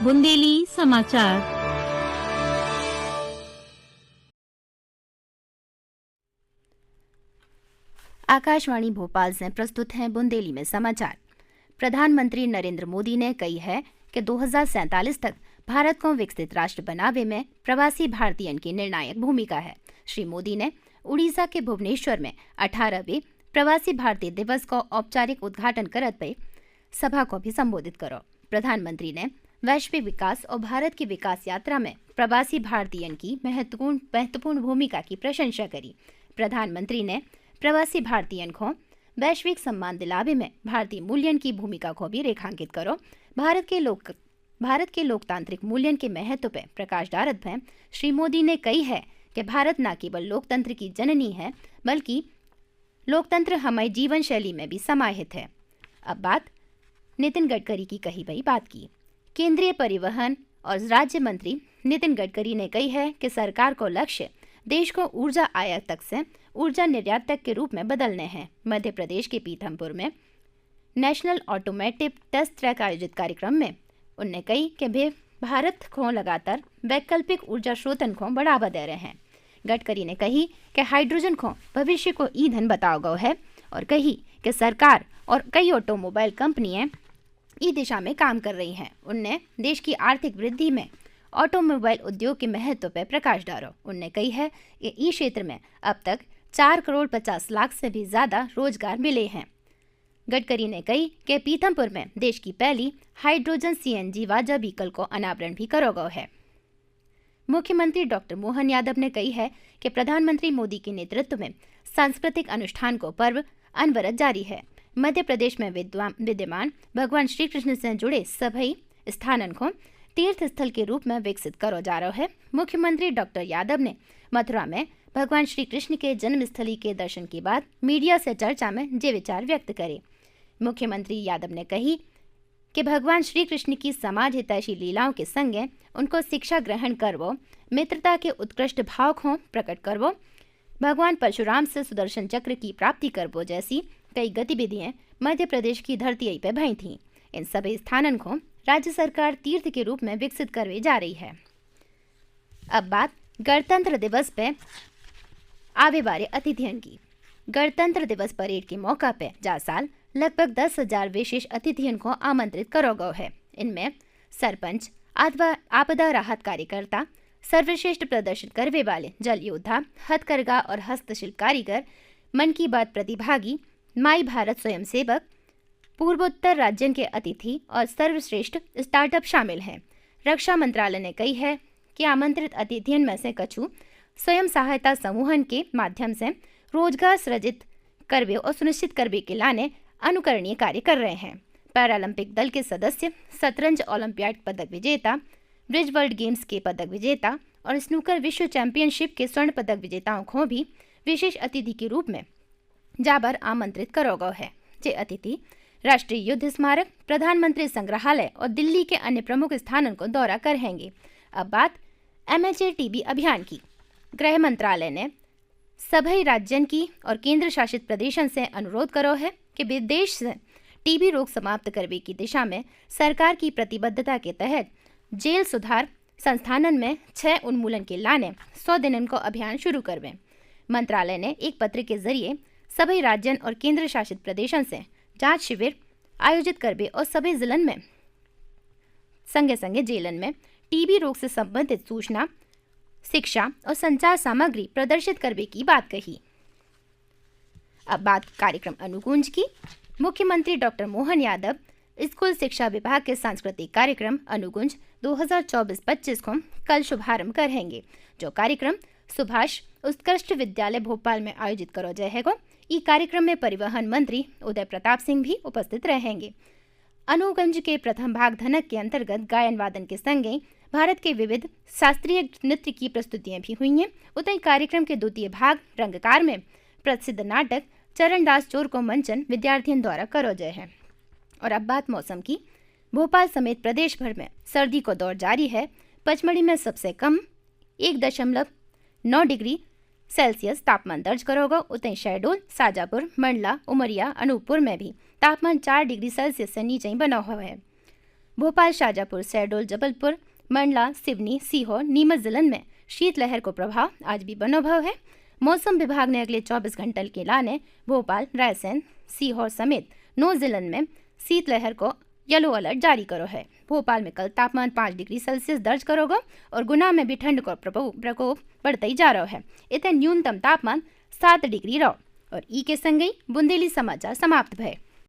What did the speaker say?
बुंदेली समाचार। आकाशवाणी भोपाल से प्रस्तुत हैं बुंदेली में समाचार। प्रधानमंत्री नरेंद्र मोदी ने कही है कि 2047 तक भारत को विकसित राष्ट्र बनावे में प्रवासी भारतीयन की निर्णायक भूमिका है। श्री मोदी ने उड़ीसा के भुवनेश्वर में 18वें प्रवासी भारतीय दिवस को औपचारिक उद्घाटन करत पे सभा को भी संबोधित करो। प्रधानमंत्री ने वैश्विक विकास और भारत की विकास यात्रा में प्रवासी भारतीयन की महत्वपूर्ण भूमिका की प्रशंसा करी। प्रधानमंत्री ने प्रवासी भारतीयन को वैश्विक सम्मान दिलावे में भारतीय मूल्यन की भूमिका को भी रेखांकित करो। भारत के लोकतांत्रिक मूल्यन के महत्व पर प्रकाश डालत में श्री मोदी ने कही है कि भारत न केवल लोकतंत्र की जननी है बल्कि लोकतंत्र हमारी जीवन शैली में भी समाहित है। अब बात नितिन गडकरी की कही गई बात की। केंद्रीय परिवहन और राज्य मंत्री नितिन गडकरी ने कही है कि सरकार को लक्ष्य देश को ऊर्जा आयातक से ऊर्जा निर्यातक के रूप में बदलने हैं। मध्य प्रदेश के पीथमपुर में नेशनल ऑटोमेटिव टेस्ट ट्रैक आयोजित कार्यक्रम में उन्होंने कही कि वे भारत को लगातार वैकल्पिक ऊर्जा स्रोतन को बढ़ावा दे रहे हैं। गडकरी ने कही कि हाइड्रोजन को भविष्य को ईंधन बताओ गया है और कही कि सरकार और कई ऑटोमोबाइल कंपनियां इस दिशा में काम कर रही हैं। उनने देश की आर्थिक वृद्धि में ऑटोमोबाइल उद्योग के महत्व पर प्रकाश डालो। उनने कही है कि इस क्षेत्र में अब तक 4 करोड़ 50 लाख से भी ज्यादा रोजगार मिले हैं। गडकरी ने कही कि पीथमपुर में देश की पहली हाइड्रोजन सीएनजी वाजा व्हीकल को अनावरण भी करो गया है। मुख्यमंत्री डॉक्टर मोहन यादव ने कही है कि प्रधानमंत्री मोदी के नेतृत्व में सांस्कृतिक अनुष्ठान को पर्व अनवरत जारी है। मध्य प्रदेश में विद्यमान भगवान श्री कृष्ण से जुड़े सभी स्थानन को तीर्थ स्थल के रूप में विकसित करो जा रहा है। मुख्यमंत्री डॉक्टर यादव ने मथुरा में भगवान श्री कृष्ण के जन्मस्थली के दर्शन के बाद मीडिया से चर्चा में ये विचार व्यक्त करे। मुख्यमंत्री यादव ने कही कि भगवान श्री कृष्ण की समाज हितैषी लीलाओं के संगे उनको शिक्षा ग्रहण करवो, मित्रता के उत्कृष्ट भाव को प्रकट करवो, भगवान परशुराम से सुदर्शन चक्र की प्राप्ति करवो जैसी कई गतिविधियां मध्य प्रदेश की धरती पर भई थीं। इन सभी स्थानों को राज्य सरकार तीर्थ के रूप में विकसित करवे जा रही है। अब बात गणतंत्र दिवस पे आवे वाले अतिथियों की। गणतंत्र दिवस परेड के मौका पे जा साल लगभग 10,000 विशेष अतिथियों को आमंत्रित करो गयो है। इनमें सरपंच, आपदा राहत कार्यकर्ता, सर्वश्रेष्ठ प्रदर्शन करने वाले जल योद्धा, हथकरघा और हस्तशिल्प कारीगर, मन की बात प्रतिभागी, माई भारत स्वयंसेवक, पूर्वोत्तर राज्यों के अतिथि और सर्वश्रेष्ठ स्टार्टअप शामिल हैं। रक्षा मंत्रालय ने कही है कि आमंत्रित अतिथियों में से कछु स्वयं सहायता समूहन के माध्यम से रोजगार सृजित करवे और सुनिश्चित करवे के लाने अनुकरणीय कार्य कर रहे हैं। पैरालंपिक दल के सदस्य, शतरंज ओलंपियाड पदक विजेता, ब्रिज वर्ल्ड गेम्स के पदक विजेता और स्नूकर विश्व चैंपियनशिप के स्वर्ण पदक विजेताओं को भी विशेष अतिथि के रूप में जाबर आमंत्रित करो गयो है। ये अतिथि राष्ट्रीय युद्ध स्मारक, प्रधानमंत्री संग्रहालय और दिल्ली के अन्य प्रमुख स्थानों को दौरा करेंगे। अब बात MHA टीबी अभियान की। गृह मंत्रालय ने सभी राज्यों की और केंद्र शासित प्रदेशों से अनुरोध करो है कि विदेश से टीबी रोग समाप्त करने की दिशा में सरकार की प्रतिबद्धता के तहत जेल सुधार संस्थानन में 6 उन्मूलन के लाने 100 दिनों को अभियान शुरू करवे। मंत्रालय ने एक पत्र के जरिए सभी राज्यों और केंद्र शासित प्रदेशों से जांच शिविर आयोजित करवे और सभी जिलन में संगे संगे जेलन में टीबी रोग से संबंधित सूचना, शिक्षा और संचार सामग्री प्रदर्शित करवे की बात कही। अब बात कार्यक्रम अनुकुंज की। मुख्यमंत्री डॉक्टर मोहन यादव स्कूल शिक्षा विभाग के सांस्कृतिक कार्यक्रम अनुकुंज 2024-25 को कल शुभारंभ करेंगे। जो कार्यक्रम सुभाष उत्कृष्ट विद्यालय भोपाल में आयोजित करो जाएगा। इस कार्यक्रम में परिवहन मंत्री उदय प्रताप सिंह भी उपस्थित रहेंगे। अनुगंज के प्रथम भाग धनक के अंतर्गत गायन वादन के संगे भारत के विविध शास्त्रीय नृत्य की प्रस्तुतियां भी हुई हैं। उतई कार्यक्रम के द्वितीय भाग रंगकार में प्रसिद्ध नाटक चरणदास चोर को मंचन विद्यार्थियों द्वारा करो जाए है। और अब बात मौसम की। भोपाल समेत प्रदेश भर में सर्दी को दौर जारी है। पचमढ़ी में सबसे कम 1.9 डिग्री सेल्सियस तापमान दर्ज करोगा। उतई शहडोल, शाजापुर, मंडला, उमरिया, अनूपपुर में भी तापमान 4 डिग्री सेल्सियस से नीचे ही बना हुआ है। भोपाल, शाजापुर, शहडोल, जबलपुर, मंडला, सिवनी, सीहोर, नीमच जिलन में शीतलहर को प्रभाव आज भी बनोभव है। मौसम विभाग ने अगले 24 घंटे के लाने भोपाल, रायसेन, सीहोर समेत 9 जिलन में शीतलहर को येलो अलर्ट जारी करो है। भोपाल में कल तापमान 5 डिग्री सेल्सियस दर्ज करोगा और गुना में भी ठंड का प्रकोप बढ़ता ही जा रहा है। इतने न्यूनतम तापमान 7 डिग्री रहो। और ई के संगई बुंदेली समाचार समाप्त भय।